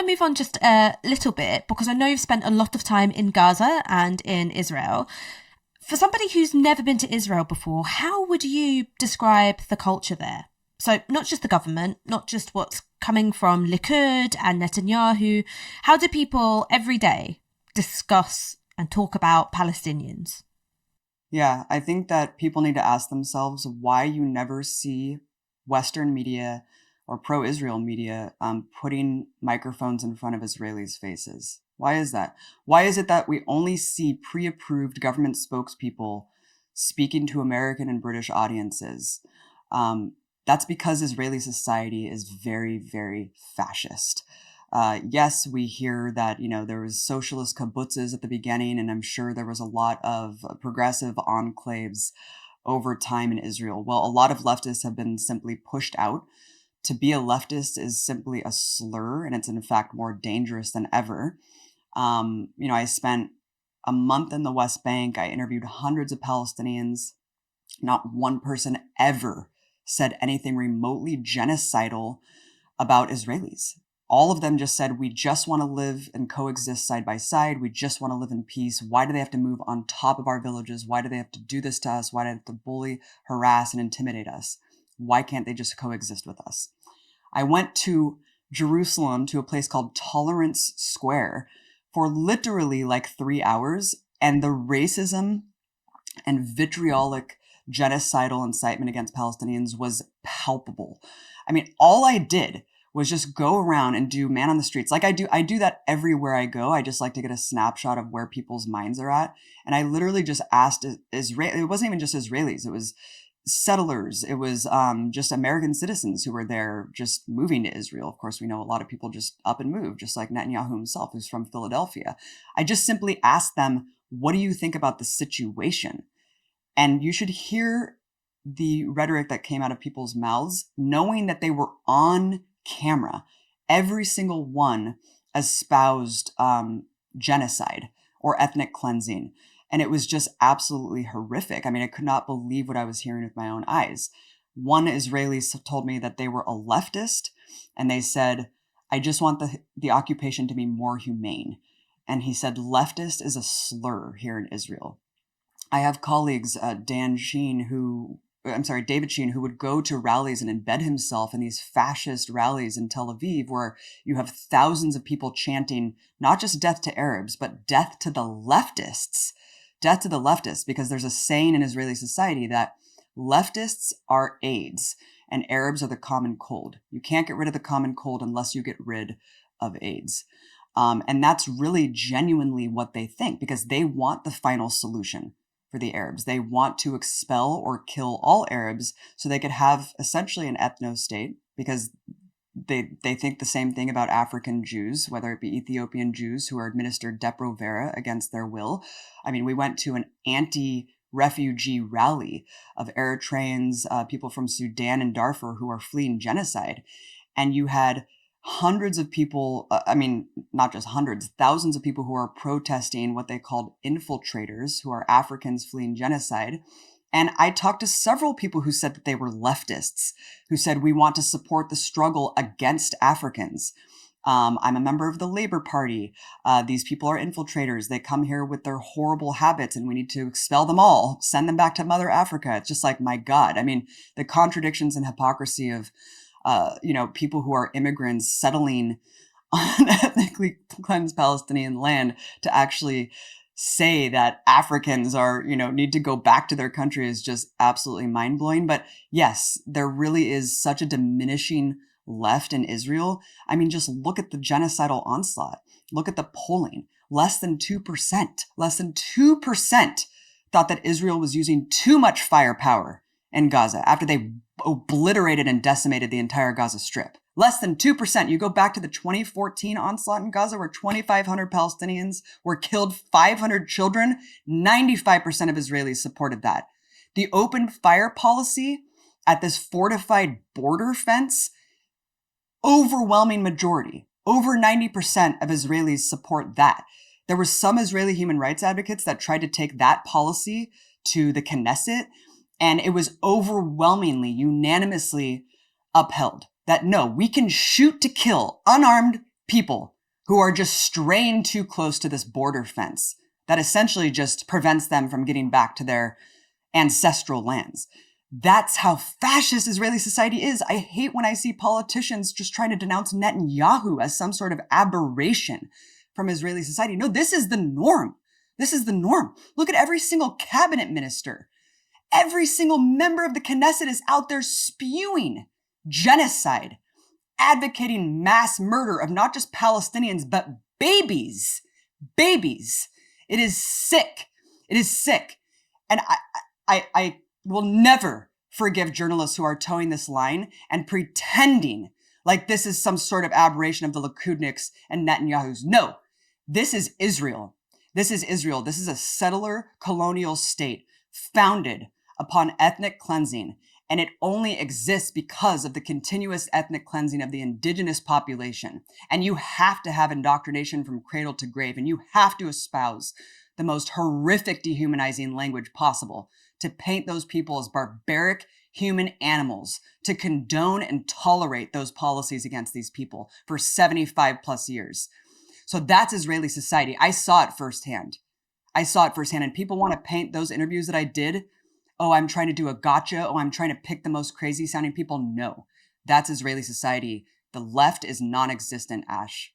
to move on just a little bit because I know you've spent a lot of time in Gaza and in Israel. For somebody who's never been to Israel before, how would you describe the culture there? So not just the government, not just what's coming from Likud and Netanyahu. How do people every day discuss and talk about Palestinians? Yeah, I think that people need to ask themselves why you never see Western media or pro-Israel media putting microphones in front of Israelis' faces. Why is that? Why is it that we only see pre-approved government spokespeople speaking to American and British audiences? That's because Israeli society is very, very fascist. Yes, we hear that, there was socialist kibbutzes at the beginning, and I'm sure there was a lot of progressive enclaves over time in Israel. Well, a lot of leftists have been simply pushed out. To be a leftist is simply a slur, and it's in fact more dangerous than ever. I spent a month in the West Bank. I interviewed hundreds of Palestinians. Not one person ever said anything remotely genocidal about Israelis. All of them just said, we just want to live and coexist side by side. We just want to live in peace. Why do they have to move on top of our villages? Why do they have to do this to us? Why do they have to bully, harass, and intimidate us? Why can't they just coexist with us? I went to Jerusalem to a place called Tolerance Square for literally like 3 hours, and the racism and vitriolic genocidal incitement against Palestinians was palpable. I mean, all I did was just go around and do man on the streets. Like I do that everywhere I go. I just like to get a snapshot of where people's minds are at. And I literally just asked Israel. It wasn't even just Israelis. It was settlers. It was just American citizens who were there just moving to Israel. Of course, we know a lot of people just up and move, just like Netanyahu himself, who's from Philadelphia. I just simply asked them, what do you think about the situation? And you should hear the rhetoric that came out of people's mouths, knowing that they were on camera. Every single one espoused genocide or ethnic cleansing. And it was just absolutely horrific. I mean, I could not believe what I was hearing with my own eyes. One Israeli told me that they were a leftist, and they said, I just want the occupation to be more humane. And he said, leftist is a slur here in Israel. I have colleagues, David Sheen, who would go to rallies and embed himself in these fascist rallies in Tel Aviv, where you have thousands of people chanting not just death to Arabs, but death to the leftists. Death to the leftists, because there's a saying in Israeli society that leftists are AIDS and Arabs are the common cold. You can't get rid of the common cold unless you get rid of AIDS. And that's really genuinely what they think, because they want the final solution for the Arabs. They want to expel or kill all Arabs so they could have essentially an ethno-state, because they think the same thing about African Jews, whether it be Ethiopian Jews who are administered Depo-Provera against their will. I mean, we went to an anti-refugee rally of Eritreans, people from Sudan and Darfur who are fleeing genocide. And you had hundreds of people, not just hundreds, thousands of people who are protesting what they called infiltrators, who are Africans fleeing genocide. And I talked to several people who said that they were leftists, who said, we want to support the struggle against Africans. I'm a member of the Labor Party. These people are infiltrators. They come here with their horrible habits and we need to expel them all, send them back to Mother Africa. It's just like, my God. I mean, the contradictions and hypocrisy of people who are immigrants settling on ethnically cleansed Palestinian land to actually say that Africans are, need to go back to their country is just absolutely mind-blowing. But yes, there really is such a diminishing left in Israel. I mean, just look at the genocidal onslaught. Look at the polling. Less than 2% thought that Israel was using too much firepower in Gaza after they obliterated and decimated the entire Gaza Strip. Less than 2%. You go back to the 2014 onslaught in Gaza where 2,500 Palestinians were killed, 500 children. 95% of Israelis supported that. The open fire policy at this fortified border fence, overwhelming majority, over 90% of Israelis support that. There were some Israeli human rights advocates that tried to take that policy to the Knesset, and it was unanimously upheld that no, we can shoot to kill unarmed people who are just straying too close to this border fence that essentially just prevents them from getting back to their ancestral lands. That's how fascist Israeli society is. I hate when I see politicians just trying to denounce Netanyahu as some sort of aberration from Israeli society. No, this is the norm. This is the norm. Look at every single cabinet minister. Every single member of the Knesset is out there spewing genocide, advocating mass murder of not just Palestinians, but babies. Babies. It is sick. It is sick. And I will never forgive journalists who are towing this line and pretending like this is some sort of aberration of the Likudniks and Netanyahu's. No, this is Israel. This is Israel. This is a settler colonial state founded upon ethnic cleansing. And it only exists because of the continuous ethnic cleansing of the indigenous population. And you have to have indoctrination from cradle to grave. And you have to espouse the most horrific dehumanizing language possible to paint those people as barbaric human animals, to condone and tolerate those policies against these people for 75 plus years. So that's Israeli society. I saw it firsthand. And people want to paint those interviews that I did. Oh, I'm trying to do a gotcha. Oh, I'm trying to pick the most crazy sounding people. No, that's Israeli society. The left is non-existent, Ash.